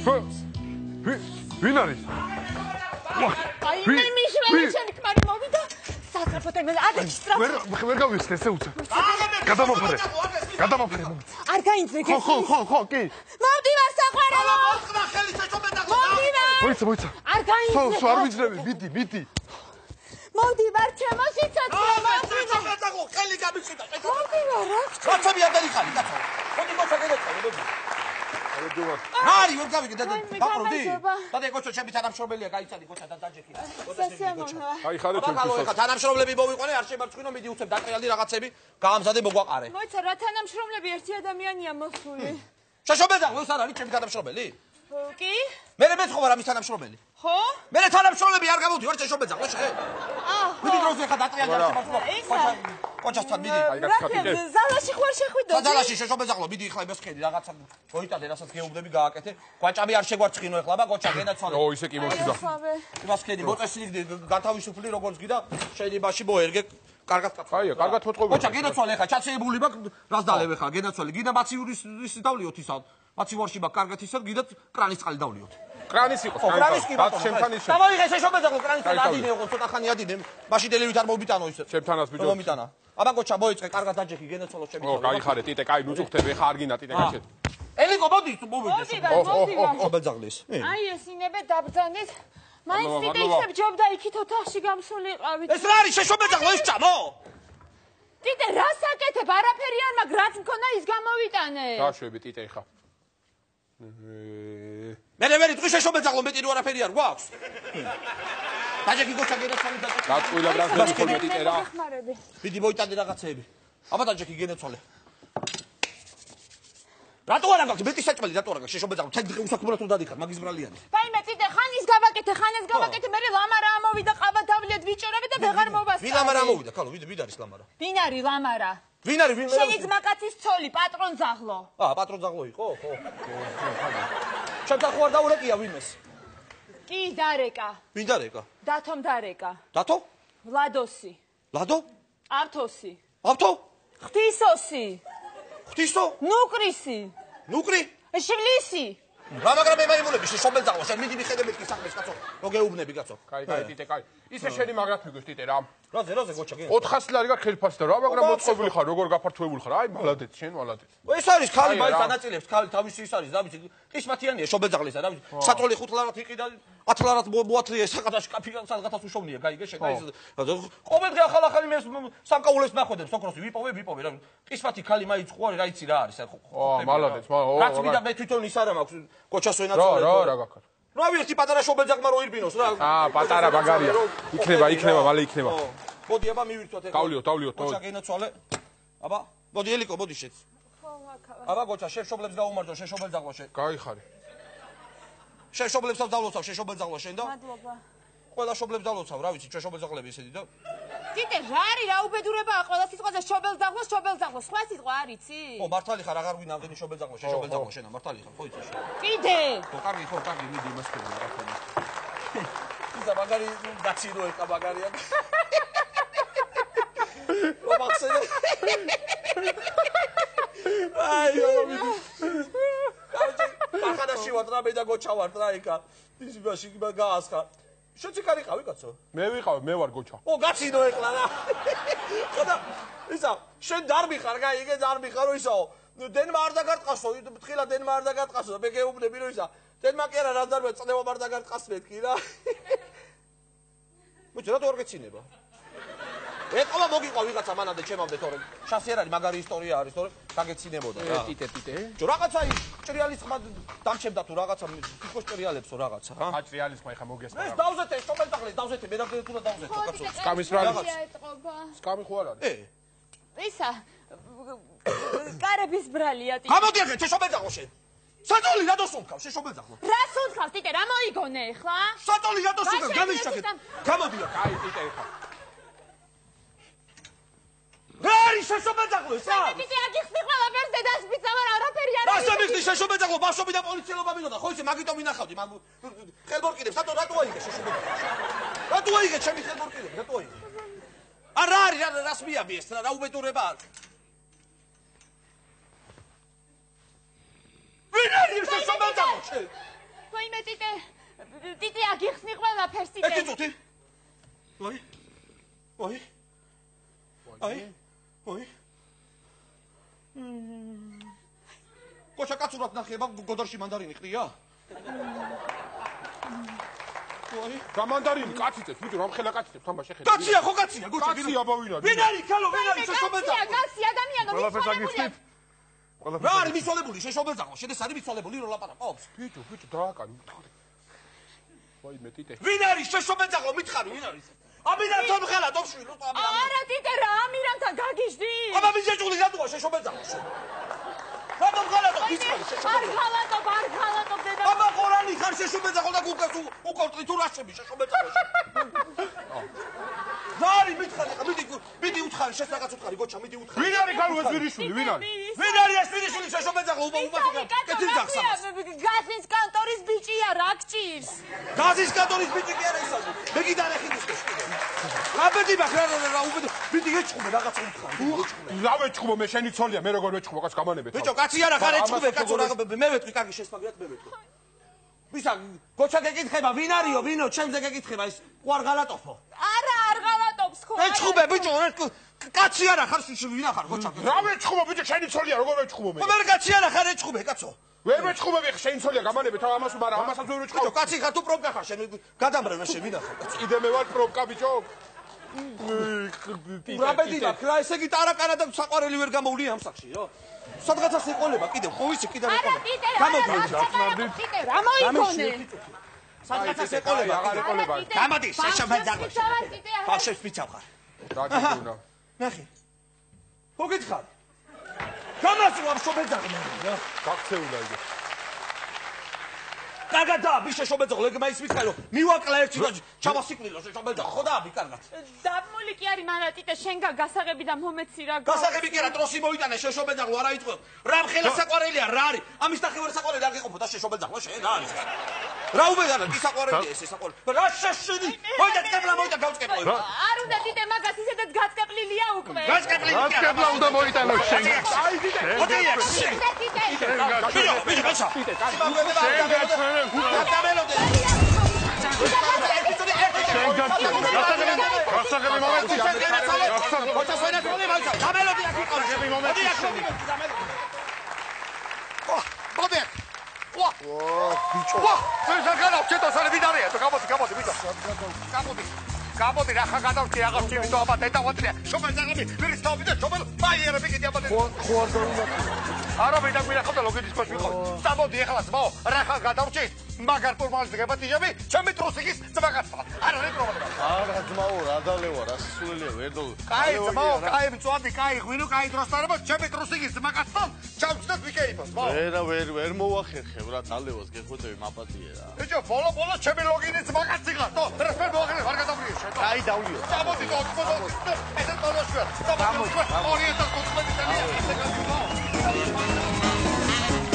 ვინ არის? აი მე მიშველე შენ ქმარი მოვიდა სასწრაფოდ მე ადეჩ სწრაფ ვერ გავიხსნე ესე უცა გადამოფარე არ გაინძრე ხო კი მოვდივარ საყვარელო მოხდა ხელი შეშობედაღო მოიცა არ გაინძრე სულ არ ვიძრები მიდი მოვდივარ ჩემო სიცოცხლე შეშობედაღო ხელი გამიჩიტა მოვდივარ რაცები არ დაიხარი კაცო მოდი მოჩაგედეთ მარი ვერ გავიგე და დაყროდი და გოჩო ჩემი თანამშრომელია გაიცადი გოჩა და დაჯექი აი ხარე ჩემთვის თანამშრომლები მოვიყვანე არ შემარცხინო მიდი უცებ დაყრიალდი რაღაცები გაამზადე მოგვაყარე მოიცა რა თანამშრომლები ერთი ადამიანია მოსული შეშობედაღო ეს არ არის ჩემი თანამშრომელი კი მე მეცხოვარ ამის თანამშრომელი ხო მე თანამშრომლები არ გამოდივარ შეშობედაღო შე მიდი დროზე ხა დაყრიალდი არ შემარცხინო კოჩასთან მიდი აი გასკაფიდე ზალაში ხوار შეხვიდო ზალაში შეშობედაღო მიდი ხლა იმას ხედი რაღაცა მოიტადე რასაც გეუბნები გააკეთე კვაჭამი არ შეგვარცხინო ეხლა ბა გოჩა გენაცვალე ო ისე კი მოხდა იმას ხედი მოწესილი გათავისუფლი როგორც გიდა შეიძლება მოერგე კარგად კაცო აია კარგად მოწყობილი გოჩა გენაცვალე ხა ჩაცეებული მაგ რას დალევ ხა გენაცვალე გიდა მაცივრის ის დავლიოთ ისა მაცივარში მაგ კარგად ისა გიდა კრანის წყალი დავლიოთ კრანის იყო კრანის კი ბატონო ჩემთან ისე დავიღე შეშობედაღო კრანის წყალი ადინე ხო ცოტა ხანი ადინე მაშინ დელივით არ მომიტანო ისე ჩემთანაც ბიჭო მომიტანა აბა გოჩა მოიწყე კარგად დაჯექი გენაცვალო შემიძლია ო გაიხარე ტიტე კაი ნუწუხტები ხა არ გინა ტიტე გაჩეთ ელიკო მოდი მოვიდეს შობედაღლის აი ეს ინებე დაბრძანეთ მაინც ტიტე იქნებ ჯობდა იქით ოთახში გამსულიყავით ეს რა არის შეშობედაღო ეს ჭამო ტიტე რას აკეთებ არაფერი არ მაგ რაც მქონდა ის გამოვიტანე დაშვები ტიტე ხა მე თქვი შეშობედაღო მეტი რო არაფერი არ გვაქვს დაჯექი გოჩა გენაცვალე და გაწყვილა ბრაზები ხოლმე ტიტე რა მიდი მოიტანე რაღაცეები აბა დაჯექი გენაცვალე რატო არა გაქვს მეტი საჭმელი რატო არა გაქვს შეშობედაღო თეთრ უსაქმრად რომ დადიხარ მაგის ბრალიანი ვაიმე ტიტე ხანის გავაკეთე მე ლამარა ამოვიდა ყავა დავლიეთ ვიჭორები და ვეღარ მოვასწავლე ვინ ლამარა ამოვიდა ქალო ვინ არის ლამარა ვინ არის ლამარა ვინ არის ვინ შენი ძმაკაცის ცოლი პატრონ ზაღლო პატრონ ზაღლო იყო ხო ჩემთან ხო არ დაურეკია ვინმეს კი დარეკა ვინ დარეკა დათომ დარეკა დათო ვლადოსი ლადო ართოსი ავთო ღვთისოსი ღვთისო ნუკრისი ნუკრი შვლისი რა მაგრამ მე მაიმუნები შეშობედაღო შენ მიდი მიხედე მეთქი საქმეს კაცო რო გეუბნები კაცო კაი ტიტე კაი ისე შენი მაგრად მიგვიშ ტიტე რა როზე გოჩა გე 400 ლარი გაქვს ხელფასი და რა მაგრამ მოწყობილი ხარ როგორ გაფართოებული ხარ აი მალადეთ შენ მალადეთ ეს არის ხალი მაინც ანაწილებს ხალი თავისი ის არის რა ვიცი ყისმათიანია შობედაღლისა რა ვიცი საწოლი 5 ლარად იყიდა 10 ლარად მოათრია საკადაში კაფიდან სადღაც უშოვნია გაიგე შენ აი ყოველდღე ახალ-ახალი მე სამკაულებს ნახვედებს ოქროსი ვიპოვე რა ყისმათი ხალი მაინც ხوارი რა იცი რა არის მალადეთ რაც მინდა მე თვითონ ის არა მაქვს კოჩას ვენაცვალე რა გაქარ რა ვიცი პატარა შობედაღმა რო ირბინოს რა პატარა ბაგარია იქნება მალე იქნება მოდი აბა მივირთვათ დავლიოთ გოჩა გენაცვალე აბა მოდი ელიკო მოდი შეც აბა გოჩა შეშობლებს გაუმარჯო შეშობედაღლო შენ გაიხარე შეშობლებსაც დავლოცავ შეშობედაღლო შენ და მადლობა ყველა შობლებს დავლოცავ რა ვიცი ჩვენ შობედაღლები ესეთი და ტიტე რა არის რა უბედურებაა ყველა სიტყვაზე შობელძაღლო სხვა სიტყვა არიცი ო მართალი ხარ აღარ გვინდა ამდენი შობედაღლო შეშობედაღლო შენა მართალი ხარ ხო იცი კიდე ხო კარგი მიდი იმას ხედავ რა ხომ ისა მაგარი დაციდო ეკა მაგარია ო მაქსენე აი ამომიდი ახადაში ვარ და მე და გოჩა ვარ და ეკა ის ბაში გაასხა შენ ციკარი ყავი კაცო მე ვიყავ მე ვარ გოჩა ო გაცინო ეხლა რა ხოდა ისა შენ დარბი ხარ გაიგე დარბი ხარო ისაო დენმა არ დაგარტყასო თხილა დენმა არ დაგარტყასო მე გეუბნები რომ ისა დენმა კი არა რა დარბე წნევა არ დაგარტყას მეთქი რა მოიცა რა თორ გეცინება ეკავა მოგიყვა ვიღაცა მანამდე ჩემამდე თორე შასი არ არის მაგარი ისტორია არის თორე დაგეცინებოდა რა ტიტე ჯო რაღაცა ჭრიალის ხმა დამჩებდა თუ რაღაცა თვითონ ჭრიალებსო რაღაცა რა ხა ჭრიალის ხმა ხა მოგესმა ეს დავზეთე შობელძაღლეს დავზეთე მე რა თუ დავზეთე კაცო სკამის რა არის სკამი ხო არ არის ისა კარების ბრალია ტიტე გამოდი ახლა შეშობელძაღლო შენ საწოლი რა დოსუნთქავ შეშობელძაღლო რა სუნთქავს ტიტე რა მოიგონე ახლა საწოლი რა დოსუნთქავ გამიშაკეთ გამოდი ახლა აი ტიტე ხა რა არის შეშობელძაღლო ეს რა ტიტე აგიხსნი ყველაფერს დედას ბიძავარ არაფერი არ არის რა მიხდი შეშობელძაღლო ბავშვები და პოლიციელობა მიგონდა ხო იცი მაგიტომ ინახავდი მაგ ხელბორკიდებს რატო აიგე შეშობელძაღლო რატო აიგე ჩემი ხელბორკიდები რატო აიგე არა არის რას მიაბი ეს რა უბედურება არის ვინ არის შეშობელძაღლო შენ ერთი წუთი. ვაი. ვაი. აი. ვაი. კოშა კაცურად ნახება გოდარში მანდარინი ყრია? ვაი. გამანდარინი კაციწებს, ვიდრე რამხელა კაციწებს, თამბა შეხედე. კაცია ხო კაცია, გოჩა. კაცია ბავინა. ვინ არის ქალო, ვინ არის შეშობელძაღლო? კაცი ადამიანი, მიცვალებულია. რა არის მიცვალებული შეშობელძაღლო? შედეს არის მიცვალებული რომ ლაპარაკობს? ბიჭო, დააკანი. ვაი მე ტიტე. ვინ არის შეშობელძაღლო? მითხარი, ვინ არის? ამირანთან ხალა დოფშვი, რო ამირან. არა ტიტე რა ამირანთან გაგიჟდი? აბა მის შეჭული რატოა შეშობელძაღლო? რატომ ხალატო მითხარი შეშობელძაღლო? არ ხალატო დედა. აბა ყორანი ხარ შეშობელძაღლო და გუკას უკორტრი თუ რაშები შეშობელძაღლოში. ზარი მითხარი ხა მიდი უთხარი შესაგაც უთხარი გოჩა მიდი უთხარი. ვინ არის ქალო ეს ვირიშვილი, ვინ არის? ვინ არის ეს ვირიშვილი შეშობელძაღლო კეთილ ძახსავს. გაზის კანტორის ბიჭია რა გჭირს? გაზის კანტორის ბიჭი კი არა ისაა. მე კიდე არ ეხილის კოშკი. რაბედი მაგ რა უბედო მიდი ეჭხუბე რაღაც უთხარი. რა ვეჭხუბო მე შენი ცოლია მე როგორ ვეჭხუბო კაც გამანებეთ. ბიჭო კაცი არა ხარ ეჭხუბე კაცო რა მე ვეთქვი კარგი შესპაგრად მე ვეთქვი. ვისა გოჩა გეკითხება ვინ არისო ვინო ჩემზე გეკითხება ის ყوار ღალატოფო. არა არ ღალატობს ხო? ეჭხუბე ბიჭო კაცი არა ხარ ვინ ახარ გოჩა. რა ვეჭხუბო ბიჭო შენი ცოლია როგორ ვეჭხუბო მე? მე კაცი არა ხარ ეჭხუბე კაცო. ვერ ვეჭხუბები შენი ცოლია გამანებეთ ამას მაგრამ ამასაც ვერ ვეჭხუბო. ბიჭო კაცი ხარ თუ პრობკა ხარ შენ გადამბრევნა შენ ვინ ახარ კაცი. კიდე მე ვარ პრობკა ბიჭო. რაბედი რა რა ესე იგი ტარაკანა და საყვარელი ვერ გამოვლია ამ სახში რა. სადღაცას ეყოლება კიდევ ხო ვიცი კიდევ არა ტიტე ტიტე რა მოიქონე? სადღაცას ეყოლება აღარ ეყოლება. გამოდი შეშობელძაღლო. ბავშვებს მიცავ ხარ. დაგიგუნა. ნახე. ხო გითხარ? გამასვლა შეშობელძაღლო რა. გაქცეულა იგი. კარგად დააბი შეშობელძაღლო ეგ მაინც მითხარი რომ მივაკლა ერთი და ჩავასიკვდილო შეშობელძაღლო ხო დააბი კარგად. დაბმული კი არის მარა ტიტე შენგან გასაღები და მომეცი რა. გასაღები კი არა ტროსი მოიტანე შეშობელძაღლო არა იტყვე. რამხელა საყვარელია რა არის? ამის ნახევარი საყვარელი არ გეყოფო და შეშობელძაღლო შენ რა არის? რა უბედანა კი საყვარელია ეს საყვარელი. რა შეშენი? მოიტან კებლა მოიტან გავწკეპო. არ უნდა ტიტე მაგას ისედაც გაწკეპლილია უკვე. გაწკეპლილი კი არა. გაწკეპლა უნდა მოიტანო შენ. აი ტიტე. ოდია. ბიჭო ბიჭო ბიჭო. გადამელოდე. გასაგები მომენტი. ხოჭა სვენა თოლე მაიცა. გამელოდი აქ იყო. მოდი აქ. მოდი. ვა! ბიჭო. ეს ზაგანა ჩეთოსარი ვიდარია თუ გამოდი ბიჭო. გამოდი რა ხა გადავჭი აღარ ჩემი თუ აბა დედა ვატრია. შობელძაღლები ვირის თავი და შობელ ბაიერები კიდე აბა. ხო არ დაუნა. არა მე დაგვიდა ხო და ლოგიკის კოშ ვიყო. წამოდი ეხლა ძმაო რა ხა გადავჭი მაგარ ფორმალზე გაბატიჟები ჩემი ტრუსიკის ძმაკაცმა. არა რა პრობლემა. არა ძმაო რა დალევა რა სულელია ვერ დო. კაი ძმაო კაი მწვადი კაი ღვინო კაი დროსთანება ჩემი ტრუსიკის ძმაკაცმა ჩავჭდათ ვიკეიფოს ძმაო. ვერ მოვახერხებ რა დალევას გეხვედები მაპატიე რა. ბიჭო ბოლო ჩემი ლოგინის ძმაკაცი ხარ თო რა ვერ მოვახერხე ვარ გადავრიე შენ. კაი დავლიო. წამოდი თო ეს ბოლოშია. წამოდი 2015 წელია ესე გავიგო.